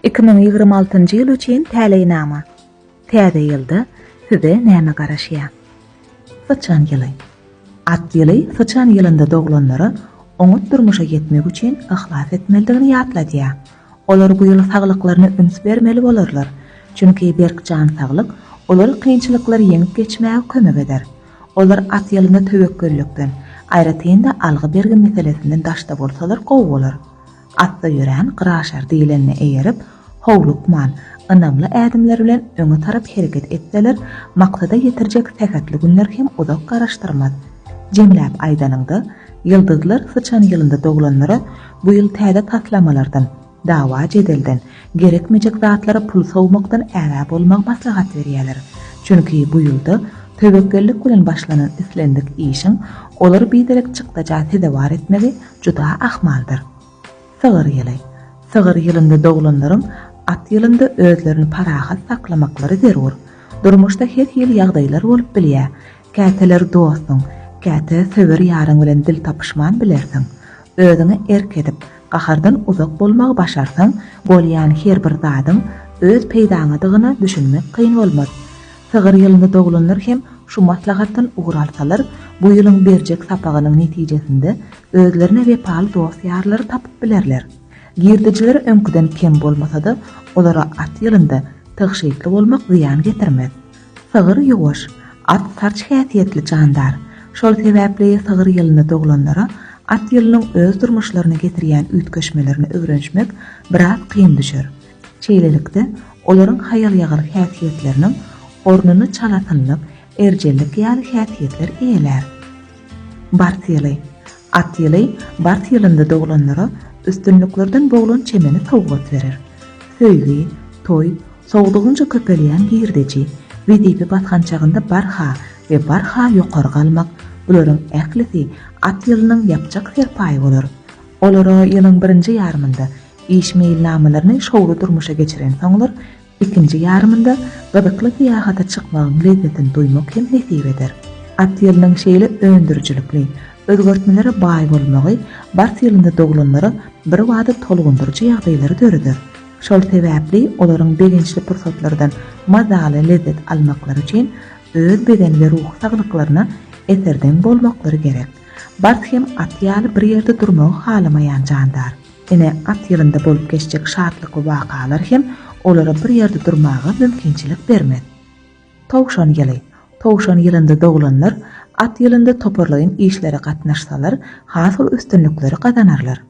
2026 ýyl üçin täleýnama. Täze ýylda size näme garaşýar? Sıçan ýyly. At ýyly sıçan ýylynda doglanlary oňa durmuşa ýetmek üçin ihlas etmeligini ýatladýar. Olar bu ýyl saglyklaryna üns bermeli bolarlar. Çünki berkjan saglyk olar kynçylyklar ýeňip geçmäge kömek eder. Olar at ýylynda töwekküllikden, aýratynda algy bergi meselesinden daşda bolsalar gowy bolar. Atda ýören gıraşar diýilenine eýerip, howlukman, ynamly ädimler bilen öňe tarap hereket etseler, maksada ýetirjek täkatly günler hem uzak garaşdyrmaz. Jemläp aýdanynda ýyldyzlar sıçan ýylynda doglanlary bu ýyl täze taslamalardan, dawa jedelden, gerekmejek zatlara pul sowmakdan ära bolmak maslahat berýärler. Çünki bu ýylda töwekküllik bilen başlanan islendik işiň olar biderek çykdaja tedewar etmegi juda ahmaldyr. Sygyr ýyly. Sygyr ýylynda doglanlaryň at ýylynda özlerini parahat saklamaklary zerur. Durmuşda her ýyl ýagdaýlar bolup bilýär. Käteler dostun, käte söwer ýaryň bilen dil tapyşman bilersiň. Özüňi erk edip, gahardan uzak bolmagy başarsaň, bolýan her bir zadyň öz peýdaňydygyny düşünmek kyn bolmaz. Sygyr ýylynda doglanlar hem şu maslahatdan ugralsalar, bu ýylyň berjek sapagynyň netijesinde özlerine wepaly dost ýarlary tapyp bilerler. Girdijiler öňküden kem bolmasa da, olara at ýylynda tygşyýtly bolmak ziýan getirmez. Sygyr ýuwaş, at sarç häsiýetli jandar. Şol sebäpli sygyr ýylynda doglanlara at ýylynyň öz durmuşlaryna getirýän ütkeşmelerini öwrenşmek biraz kyn düşer. Çeýlelikde olaryň haýal ýagyly häsiýetleriniň ornuny çalatynlyk, erjellik ýaly häsiýetler eýeler. Bart ýyly. At ýyly bart ýylynda doglanlara üstünlüklerden boğulan çemeni sowgat verir. Söýgi, toy, sowdugynja köpelýän girdiji, widipi batgan çagynda barha we barha ýokary galmak, bularyň ählisi at ýylynyň ýapjak serpaýy bolar. Olara ýylyň birinji ýarmynda iş meýilnamalaryny şowda durmuşa geçiren soňlar, ikinji ýarmynda gydykly ýahata çykmagyň lezzetini duýmak hem nesip eder. At ýylynyň şeýle öndürjülikli, özgörtmelere baý bolmagy bart ýylynda doglanlary bir wada tolgundurjy ýagdaýlary döredir. Şol sebäpli olaryň begençli pursatlardan mazaly lezzet almaklary üçin öz beden we ruh saglyklaryna eserden bolmaklary gerek. Bart hem at ýaly bir ýerde durmagy halamaýan jandar. Ene at ýylynda bolup geçjek şartlyk wakalar hem olara bir ýerde durmagy mümkinçilik bermez. Towşan ýyly. Towşan ýylynda doglanlar at ýylynda toparlaýan işlere gatnaşsalar, hasıl üstünlükleri kazanarlar.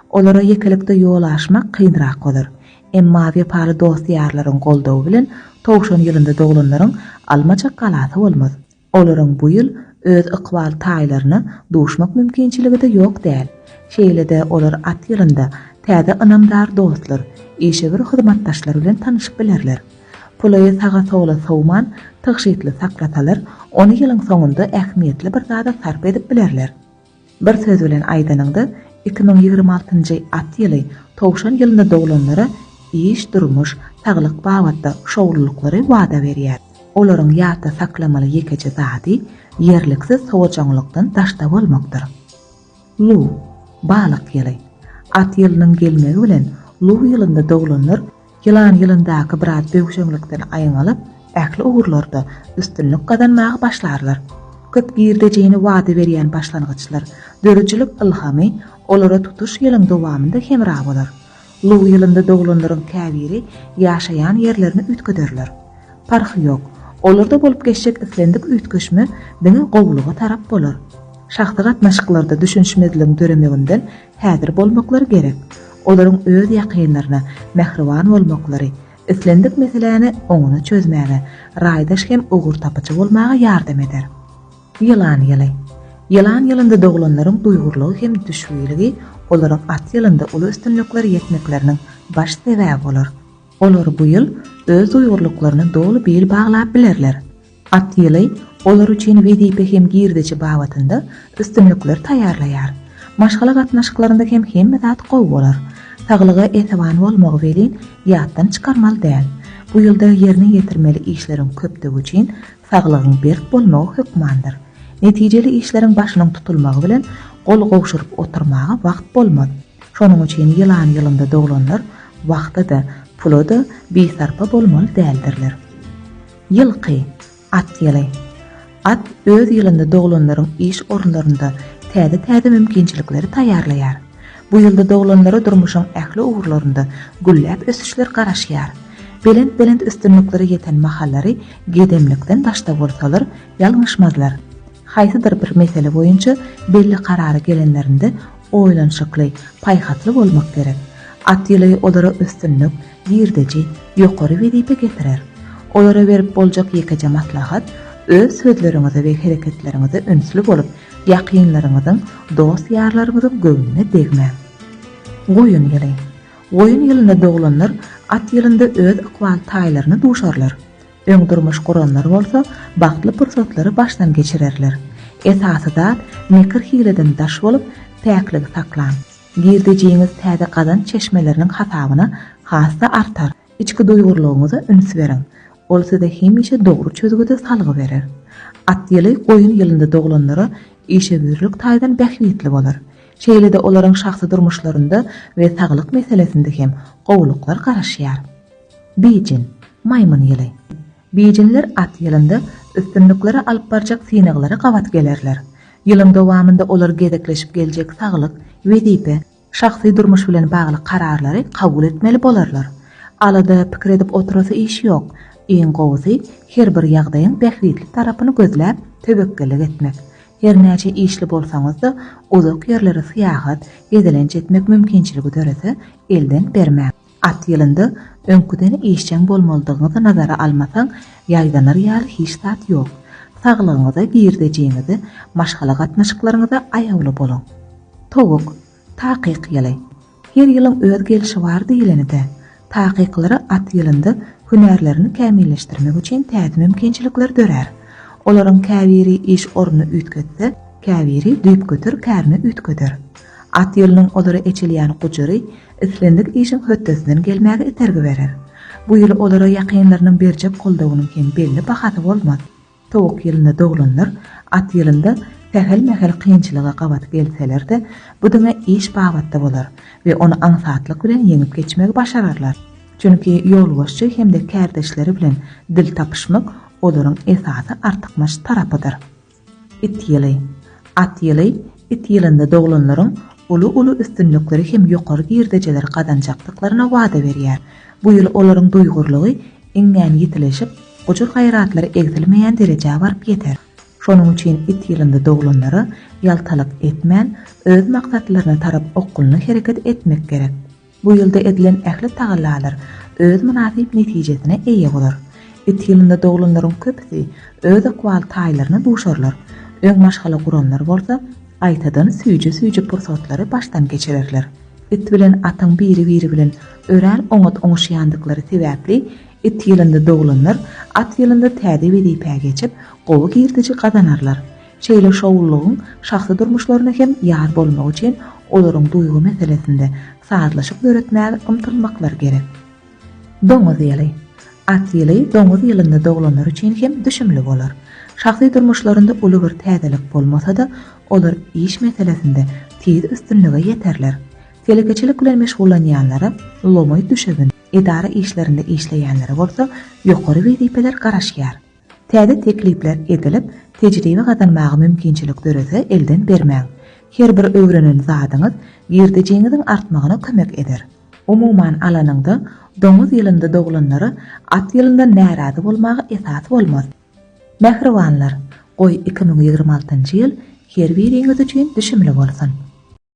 Olara ýekelikde ýol aşmak kynrak bolar. Emma wepaly dost ýarlaryň goldawy bilen towşan ýylynda doglanlaryň almaja galasy bolmaz. Olaryň bu ýyl öz ykbal taýlaryny duşmak mümkinçiligi de ýok däl. Şeýle-de olar at ýylynda täze ynamdar dostlar, işe bir hyzmatdaşlar bilen tanyşyp bilerler. Pulaýy saga soňla sowman, tygşytly saklatalar, ony ýylyň soňunda ähmiýetli bir zada sarp edip bilerler. Bir söz bilen aýdanynda 2026-njy at ýyly towşan ýylynda doglanlary iş durmuş, saglyk bagatda şowluluklary wada berýär. Olaryň ýata saklamaly ýekeje zady ýerliksiz sowajanlykdan daşda bolmakdyr. Lu, balyk ýyly. At ýylynyň gelmegi bilen lu ýylynda doglanlar ýylan ýylyndaky biraz böwşeňlikden aýňalyp, ähli ugurlarda üstünlük kazanmagy başlarlar. Köp girdejini wada berýän başlangyçlar, dörüjülük ilhamy olara tutuş ýylyň dowamynda hemra bolar. Lu ýylynda doglanlaryň käbiri ýaşaýan ýerlerini ütgederler. Parhy ýok. Olarda bolup geçjek islendik ütkeşme diňe gowluga tarap bolar. Şahsy gatnaşyklarda düşünşmezligiň döremeginden häzir bolmaklary gerek. Olaryň öz ýakynlaryna mehriban bolmaklary, islendik meseleni oňuny çözmäge, raýdaş hem ugur tapyjy bolmaga ýardam eder. Ýylan ýyly. Ýylan ýylynda doglanlaryň duýgurlugy hem düşbüýligi olaryň at ýylynda uly üstünlikleri ýetmekleriniň baş sebäbi bolar. Olar bu ýyl öz duýgurluklaryny dolu bil baglap bilerler. At ýyly olar üçin wedipe hem girdiji bagatynda üstünlikler taýýarlaýar. Maşgala gatnaşyklarynda hem hemme zat gowy bolar. Saglyga eteban bolmagy welin ýatdan çykarmaly däl. Bu ýylda ýerine ýetirmeli işleriň köpdigi üçin saglygyň berk bolmagy hükmandyr. Netijeli işleriň başynyň tutulmagy bilen gol gowşuryp oturmagy wagt bolmaz. Şonuň üçin ýylan ýylynda doglanlar wagty da, pulu da bisarpa bolmaly däldirler. Ýylky, at ýyly. At öz ýylynda doglanlaryň iş orunlarynda täze mümkinçilikleri taýýarlaýar. Bu ýylda doglanlara durmuşyň ähli uğurlarynda gülläp ösüşler garaşýar. Belent üstünlikleri ýeten mahallary gedemlikden daşda bolsalar ýalňyşmazlar. Haýsydyr bir mesele boýunça belli karary gelenlerinde oýlanşykly, paýhatly bolmak gerek. At ýyly olara üstünlük, girdiji, ýokary wezipe getirer. Olara berip boljak ýekeje maslahat, öz sözleriňize we hereketleriňize ünsli bolup, ýakynlaryňyzyň, dost ýarlaryňyzyň göwnüne degme. Goýun ýyly. Goýun ýylynda doglanlar at ýylynda öz ykbal taýlaryny duşarlar. Öňdürmüş guranlar bolsa, bagtly pursatlary başdan geçirerler. Esasy da mekir hileden daş bolup, täklik saklan. Girdijiňiz täze gadan çeşmeleriniň hasabyna hassa artar. İçki duýgurlygyňyza üns beriň. Ol size hemişe dogry çözgüde salgy berer. At ýyly goýun ýylynda doglanlara işebirlik taýdan bähwitli bolar. Şeýlede olaryň şahsy durmuşlarynda we saglyk meselesinde hem gowluklar garaşýar. Bijin, maýmun ýyly. Bijinler at ýylynda üstünlikleri alyp barjak synaglary gabat gelerler. Ýylyň dowamında olar gedekleşip geljek saglyk, wezipe, şahsy durmuş bilen bagly kararlary kabul etmeli bolarlar. Alada pikir edip oturasy iş ýok. Eň gowsy her bir ýagdaýyň bähwitli tarapyny gözläp töbekkelik etmek. Her näçe işli bolsaňyz-da uzak ýerlere syýahat, gezelenç etmek mümkinçiligi dörese elden bermek. At ýylynda öňküden işçiň bolmalydygyňyzy nazara almasaň, ýaýdanar ýaly hiç zat ýok. Saglygyňyza, girdijiňizi, maşgala gatnaşyklaryňyza aýawly boluň. Towuk, takyk ýyly. Her ýylyň öz gelişi bar diýilende, takyklary at ýylynda hünärlerini kämilleşdirmek üçin täze mümkinçilikler dörer. Olaryň käbiri iş oruny ütketse, käbiri düýüp götür, kärni ütköder. At ýylynyň olara eçilýän gujary islendik işin höttesinden gelmäge itergi berer. Bu ýyly olara ýakynlarynyň berjek goldawynyň hem belli bahasy bolmaz. Towuk ýylynda doglanlar at ýylynda tehel-mehel kynçylyga gabat gelseler-de, bu diňe iş bagatda bolar we onu aňsatlyk bilen ýeňip geçmegi başararlar. Çünki ýolbaşçy hem de kärdeşleri bilen dil tapyşmak olaryň esasy artykmaş tarapydyr. It ýyly. At ýyly, it ýylynda doglanlaryň ulu üstünlikleri hem ýokary girdejeler gadanjaklyklaryna wada berýär. Bu ýyl olaryň duýgurlygy iňňän ýitileşip, gujur gaýratlary egzilmeýän derejäge baryp ýeter. Şonuň üçin it ýylynda doglanlary ýaltalyk etmän, öz maksatlaryna tarap okuluny hereket etmek gerek. Bu ýylda edilen ähli tagallalar öz münasip netijesine eýe bolar. It ýylynda doglanlaryň köpüsi öz ykbal taýlaryny duşarlar. Öň maşgala guranlar bolsa, aýtadan süýje pursatlary başdan geçirerler. It bilen atyň biri bilen ören oňuşýandyklary sebäpli it ýylynda doglanlar at ýylynda täze wezipe geçip, gowy girdiji gadanarlar. Şeýle şowullygyň şahsy durmuşlaryna hem ýar bolmak üçin olaryň duýgu meselesinde sazlaşyp öğretmäge ymtylmaklar gerek. Doňuz ýyly. At ýyly doňuz ýylynda doglanlar üçin hem düşümli bolar. Şahsy durmuşlarynda uly bir täzelik bolmasa-da, olar iş meselesinde tiz üstünlige ýeterler. Telekeçilik bilen meşgullanýanlara lomoy düşebin. Idara işlerinde işleýänleri bolsa, ýokary wezipeler garaşýar. Täze teklipler edilip, tejribe gadanmagy mümkinçilik dörese elden bermäň. Her bir öwrenen zadyňyz girdijiňiziň artmagyna kömek eder. Umuman alanyňda doňuz ýylynda doglanlary at ýylynda närazy bolmagy esas bolmaz. Mehribanlar, goý 2026-njy ýyl her biriňiz üçin düşümli bolsun.